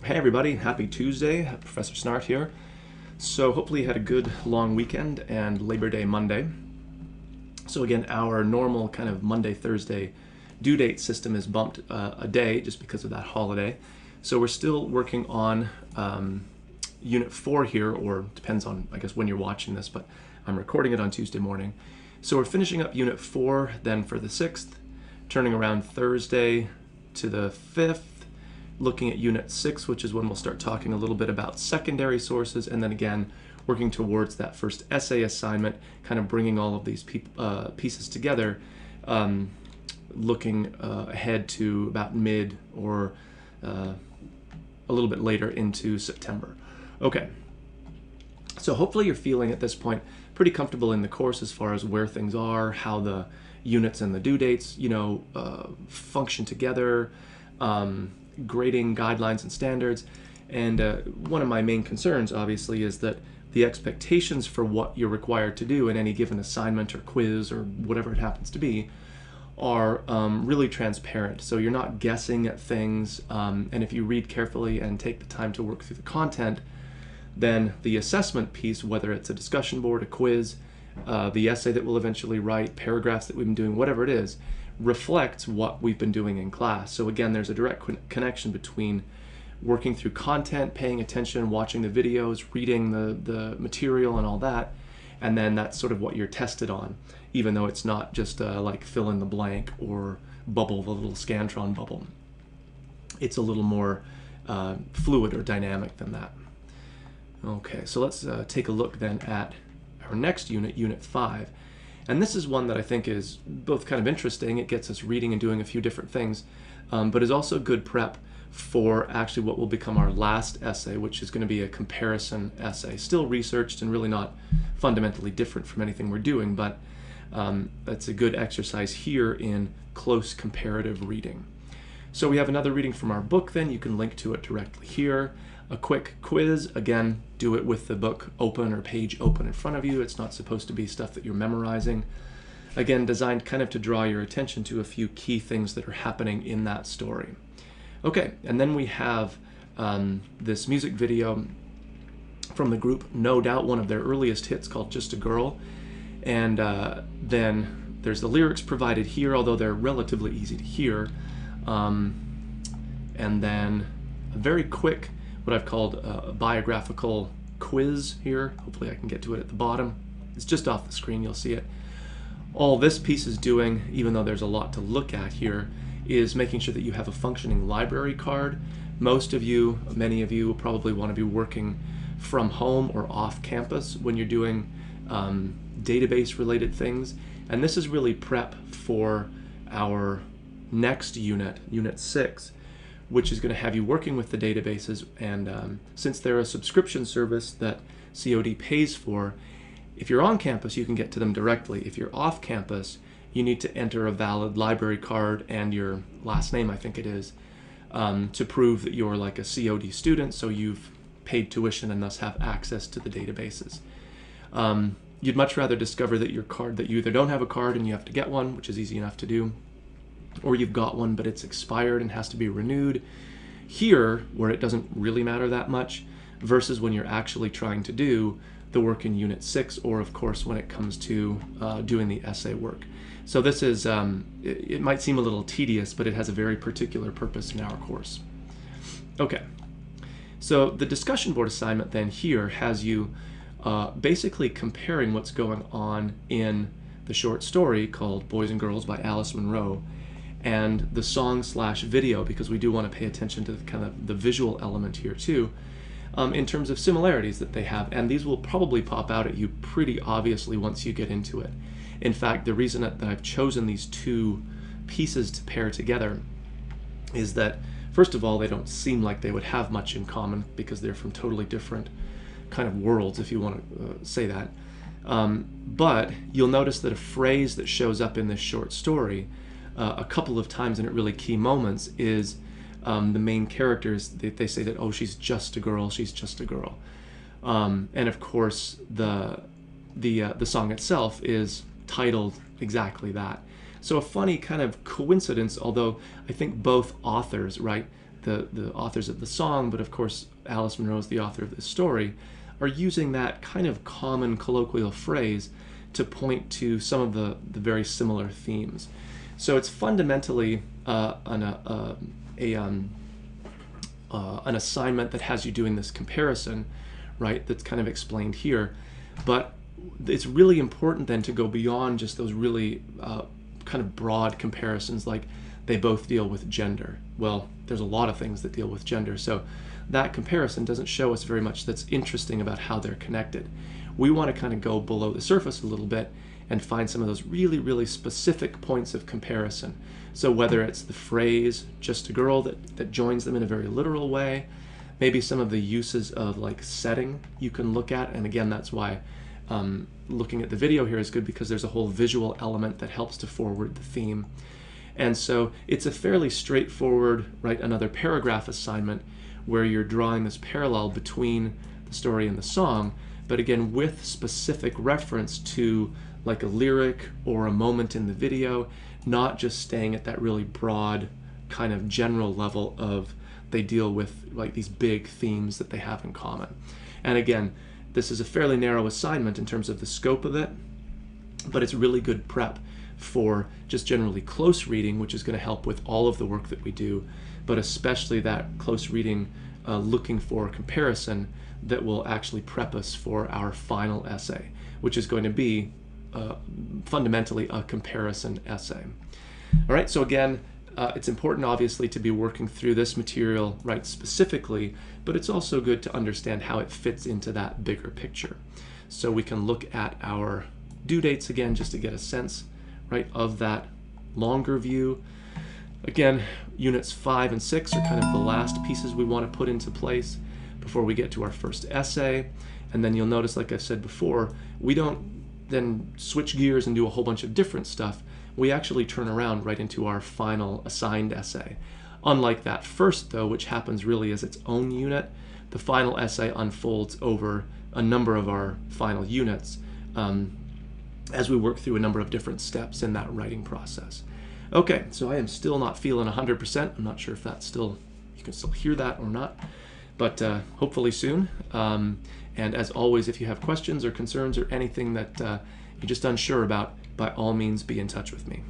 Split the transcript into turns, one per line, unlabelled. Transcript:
Hey everybody, happy Tuesday. Professor Snart here. So hopefully you had a good long weekend and Labor Day Monday. So again, our normal kind of Monday, Thursday due date system is bumped a day just because of that holiday. So we're still working on Unit 4 here, or depends on, I guess, when you're watching this, but I'm recording it on Tuesday morning. So we're finishing up Unit 4 then for the 6th, turning around Thursday to the 5th, looking at Unit 6, which is when we'll start talking a little bit about secondary sources, and then again, working towards that first essay assignment, kind of bringing all of these pieces together, looking ahead to about mid or a little bit later into September. Okay, so hopefully you're feeling at this point pretty comfortable in the course as far as where things are, how the units and the due dates, function together, grading guidelines and standards. And one of my main concerns, obviously, is that the expectations for what you're required to do in any given assignment or quiz or whatever it happens to be are really transparent. So you're not guessing at things, and if you read carefully and take the time to work through the content, then the assessment piece, whether it's a discussion board, a quiz, the essay that we'll eventually write, paragraphs that we've been doing, whatever it is, reflects what we've been doing in class. So again, there's a direct connection between working through content, paying attention, watching the videos, reading the material and all that, and then that's sort of what you're tested on, even though it's not just like fill in the blank or bubble, the little Scantron bubble. It's a little more fluid or dynamic than that. Okay, so let's take a look then at our next unit, Unit 5. And this is one that I think is both kind of interesting. It gets us reading and doing a few different things, but is also good prep for actually what will become our last essay, which is going to be a comparison essay. Still researched and really not fundamentally different from anything we're doing, but it's a good exercise here in close comparative reading. So we have another reading from our book then. You can link to it directly here. A quick quiz, again, do it with the book open or page open in front of you. It's not supposed to be stuff that you're memorizing. Again, designed kind of to draw your attention to a few key things that are happening in that story. Okay, and then we have this music video from the group No Doubt, one of their earliest hits called Just a Girl. And then there's the lyrics provided here, although they're relatively easy to hear. And then a very quick, what I've called a biographical quiz here. Hopefully I can get to it at the bottom. It's just off the screen, you'll see it. All this piece is doing, even though there's a lot to look at here, is making sure that you have a functioning library card. Most of you, many of you, will probably want to be working from home or off campus when you're doing database related things. And this is really prep for our next unit, Unit 6, which is going to have you working with the databases. And since they're a subscription service that COD pays for, if you're on campus, you can get to them directly. If you're off campus, you need to enter a valid library card and your last name, I think it is, to prove that you're like a COD student, so you've paid tuition and thus have access to the databases. You'd much rather discover that your card, that you either don't have a card and you have to get one, which is easy enough to do, or you've got one but it's expired and has to be renewed. Here, where it doesn't really matter that much, versus when you're actually trying to do the work in Unit 6, or of course when it comes to doing the essay work. So this is, it might seem a little tedious, but it has a very particular purpose in our course. Okay, so the discussion board assignment then here has you basically comparing what's going on in the short story called Boys and Girls by Alice Munro and the song/video, because we do want to pay attention to the kind of the visual element here too, in terms of similarities that they have. And these will probably pop out at you pretty obviously once you get into it. In fact, the reason that I've chosen these two pieces to pair together is that, first of all, they don't seem like they would have much in common because they're from totally different kind of worlds, if you want to say that. But you'll notice that a phrase that shows up in this short story a couple of times and at really key moments is the main characters, they say that, oh, she's just a girl, she's just a girl. And of course, the song itself is titled exactly that. So a funny kind of coincidence, although I think both authors, right, the authors of the song, but of course Alice Munro is the author of this story, are using that kind of common colloquial phrase to point to some of the very similar themes. So it's fundamentally an assignment that has you doing this comparison, right, that's kind of explained here. But it's really important then to go beyond just those really kind of broad comparisons, like they both deal with gender. Well, there's a lot of things that deal with gender, so that comparison doesn't show us very much that's interesting about how they're connected. We want to kind of go below the surface a little bit and find some of those really, really specific points of comparison. So whether it's the phrase, just a girl, that joins them in a very literal way, maybe some of the uses of like setting you can look at, and again, that's why looking at the video here is good, because there's a whole visual element that helps to forward the theme. And so it's a fairly straightforward, right, another paragraph assignment where you're drawing this parallel between the story and the song, but again with specific reference to like a lyric or a moment in the video, not just staying at that really broad kind of general level of they deal with like these big themes that they have in common. And again, this is a fairly narrow assignment in terms of the scope of it, but it's really good prep for just generally close reading, which is going to help with all of the work that we do, but especially that close reading looking for comparison that will actually prep us for our final essay, which is going to be fundamentally a comparison essay. All right, so again, it's important obviously to be working through this material right specifically, but it's also good to understand how it fits into that bigger picture. So we can look at our due dates again just to get a sense, right, of that longer view. Again, units 5 and 6 are kind of the last pieces we want to put into place before we get to our first essay. And then you'll notice, like I said before, we don't then switch gears and do a whole bunch of different stuff. We actually turn around right into our final assigned essay. Unlike that first, though, which happens really as its own unit, the final essay unfolds over a number of our final units as we work through a number of different steps in that writing process. Okay, so I am still not feeling 100%. I'm not sure if that's still, you can still hear that or not, but hopefully soon. And as always, if you have questions or concerns or anything that you're just unsure about, by all means be in touch with me.